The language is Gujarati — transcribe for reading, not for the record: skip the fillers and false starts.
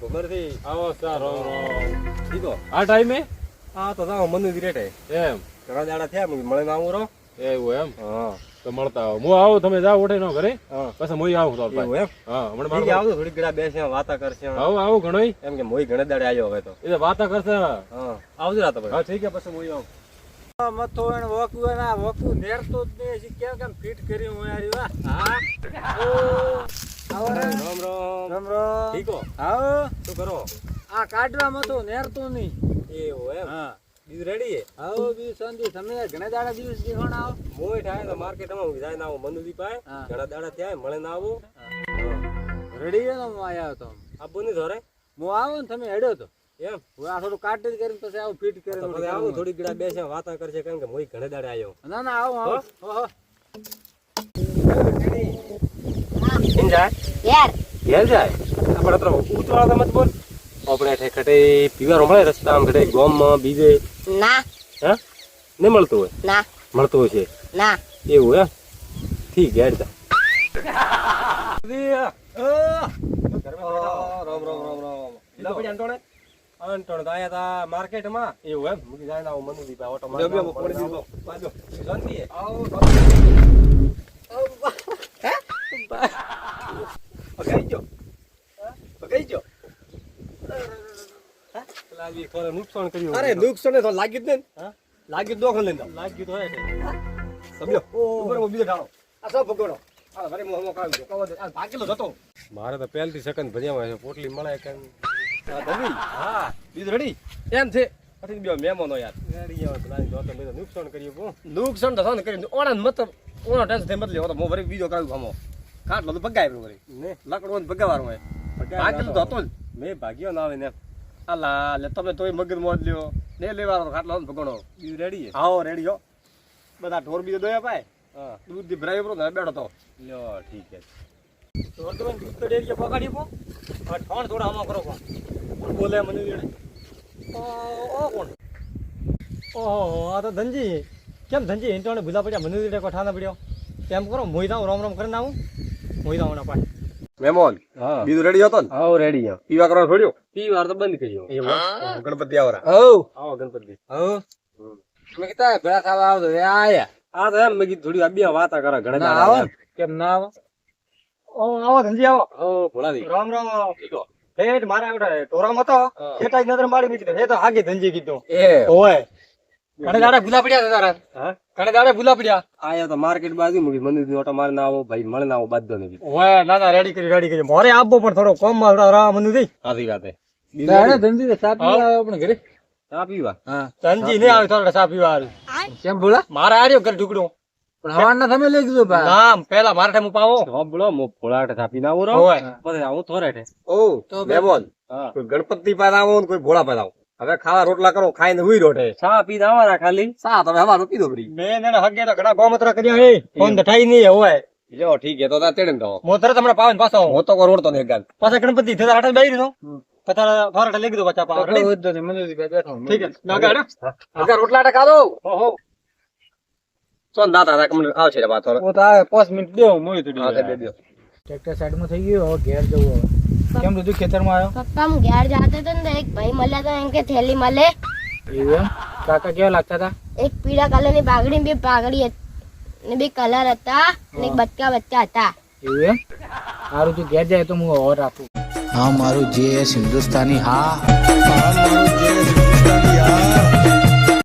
ભમરથી આવો સર દીધો આ ટાઈમે હા તો જાઓ મને રેટે એમ ઘણા દાડા થયા મળે ને આવું રહો એવું એમ હા તો મળતા આવો હું આવું તમે જાઓ ઉઠે નો ઘરે હા પછી હું આવું તો એવું એમ હા હમણાં ઠીક મારો આવજો થોડી ઘડા બેસે વાતા કરશે આવું ઘણો એમ કે મોય ઘણા દાડે આવ્યો હવે તો એ વાતા કરશે હા આવજો રાતો ભાઈ હા ઠીક છે પછી હું આવું મથો એને વોકું ના વોકું નેરતો જ નહીં હજી કેમ ફિટ કરી હું યાર વાહ હા આવો રે રામ રામ રામ રામ ઠીકો આવો શું કરો આ કાઢવા મથો નેરતો નહીં એવું એમ હા બીજું રેડી આવો બી સંધી તમે ઘણા દાડા દિવસ દેખાણ આવો મોય થાય તો માર્કેટમાં જાય ના આવું મનુદી પાય હા. ઘણા દાડા થયા મળે ના આવું રેડી છે ને હું આયા તો આબુ ની ધોરે હું આવું ને તમે હેડ્યો તો એમ હું આ થોડું કાઢી કરીને પછી આવું ફિટ તો પછી કરીને આવું થોડી ઘડા બેસે વાતા કરશે કેમ કે મોય ઘણા દાડે આવ્યો ના ના આવો આવો ઓહો કેમ જાય યાર ઘેર જાય આપણે તો ઉતવાળા મત બોલ આપણે ઠેકટે પીવા મળે રસ્તામાં ઘટે ગામમાં બીજે ના હા નહીં મળતું હોય ના મળતું હોય છે ના એવું એમ ઠીક ઘેર જા રામ રામ રામ રામ લા પછી અંટોણે અંટોણે તો આયા તા માર્કેટમાં એવું એમ મૂકી જાય ના મનુ દીપા ઓટો માર પડી દીધો બાજો શાંતિ આવો પગાઈ ગયો પગાઈ ગયો લાગી થોડે નુકસાન કર્યું અરે નુકસાન તો લાગ્યું જ ને હા લાગ્યું દોખન લઈને લાગ્યું તો હે સમજો ઉપર બીજો ઢાળો આ સબ પકડો આ ભરે મોહમાં કાવી દો કવો આ ભાગેલો જતો મારે તો પહેલથી સેકન્ડ ભર્યા છે પોટલી મળે કે હા દવી હા બીજું રેડી એમ છે પછી બે મેમોનો યાર રેડી આવ તો લાઈ જોતો મે તો નુકસાન કર્યું કો નુકસાન તો સાન કર્યું ઓણા મતલબ ઓણા ટેન્શન થઈ મતલબ તો મો ભરી બીજો કાવી ભામો ખાટલો તો ભગાય ભરી ને લાકડો ને ભગાવાનું હોય ભાગેલો તો હતો જ મે ભાગ્યો ના આવે ને અલા લે તમે તોય મગજ મોજ લ્યો ને લેવાનો ખાટલો ભગણો બીજું રેડી છે આવો રેડી હો બધા ઢોર બીજો દોયા પાય હા દૂધ થી ભરાય બરો ને બેઠો તો લ્યો ઠીક છે ઢોર તો દૂધ તો ડેરી પકાડી પો આ ઠોણ થોડા આમાં કરો કોણ બોલે મને રેડે ઓ કોણ ઓહો આ તો ધનજી કેમ ધનજી ઇન્ટરને ભૂલા પડ્યા મને રેડે કોઠાના પડ્યો તેમ કરો મોઈદાઉ રામ રામ કરીને આવું મોઈદાઉ ના પાય મેમોન હા બીજું રેડી હતો ને હા રેડી છે પીવા કરવાનો છોડ્યો પીવા તો બંધ કર્યો એવું ગણપતિ આવરા આવો ગણપતિ મેં કીધા ભેળા થવા આવતો આયા આ તો એમ મેં કીધું થોડી અબી વાતા કરે ઘણા આવો કેમ ના આવો ઓ આવો ધનજી આવો ઓ ભોળાજી રામ રામ ઠીકો હેડ મારા આવડા ટોરામ હતો એટા નજર મારી મીધી હે તો હાગે ધનજી કીધું એ ઓય ઘણે દાડા ભૂલા પડ્યા તારા હા ઘણે દાડા ભૂલા પડ્યા આયા તો માર્કેટ બાજુ મૂકી મંદિર ઓટો માર ના આવો ભાઈ મળે ના આવો બાદો ને ઓય ના ના રેડી કરી મોરે આપવો પણ થોડો કોમ માં રા મંદિર દઈ સાચી વાત હે દાડા ધનજી ચા પીવા આવ્યો પણ ઘરે ચા પીવા હા ધનજી ને આવે થોડા ચા પીવા આલ કેમ બોલા મારા આર્યો ઘર ઢુકડો પણ હવાના તમે લઈ ગયો બા ના પેલા મારા ટાઈમ પાવો હો બોલો મો ભોળાટે થાપી ના આવો પછી આવું થોરેટે ઓ તો બેબોલ કોઈ ગણપતિ પાસે આવો ને કોઈ ભોળા પાસે આવો હવે ખાવા રોટલા કરો ખાઈને હુઈ રોટે ચા પી દાવાના ખાલી ચા તમે હવાનો પીધો પડી મેં એને હગે તો ઘણા ગોમત્ર કર્યા હે ફોન તો ઠાઈ નહીં હોય લ્યો ઠીક હે તો તા તેડે તો મોતર તમને પાવન પાછો હું તો રોડતો ને ગાલ પાછા ગણપતિ થતા હાટે બેહી રહ્યો પતા થોરાટે લઈ ગયો બચ્ચા પાવ રેડી મને બેઠો ઠીક હે ના ગાડે હગા રોટલા ટા ખાધો હો સોન દાતા તા કમ આવશે રે બાત ઓ તા 5 મિનિટ દેવ મોય તડી હા દે દે ટ્રેક્ટર સાઈડ માં થઈ ગયો હવે ઘેર જવું હવે કેમ બધું ખેતર માં આવ્યો પપ્પા હું ઘેર જાતે તો ને એક ભાઈ મળ્યા તો એમ કે થેલી મળે એવું એમ કાકા કેવા લાગતા હતા એક પીળા કલર ની પાઘડી બે પાઘડી ને બે કલર હતા ને એક બચ્ચા બચ્ચા હતા એવું એમ સારું તું ઘેર જાય તો હું ઓર આપું હા મારું જે હિન્દુસ્તાની હા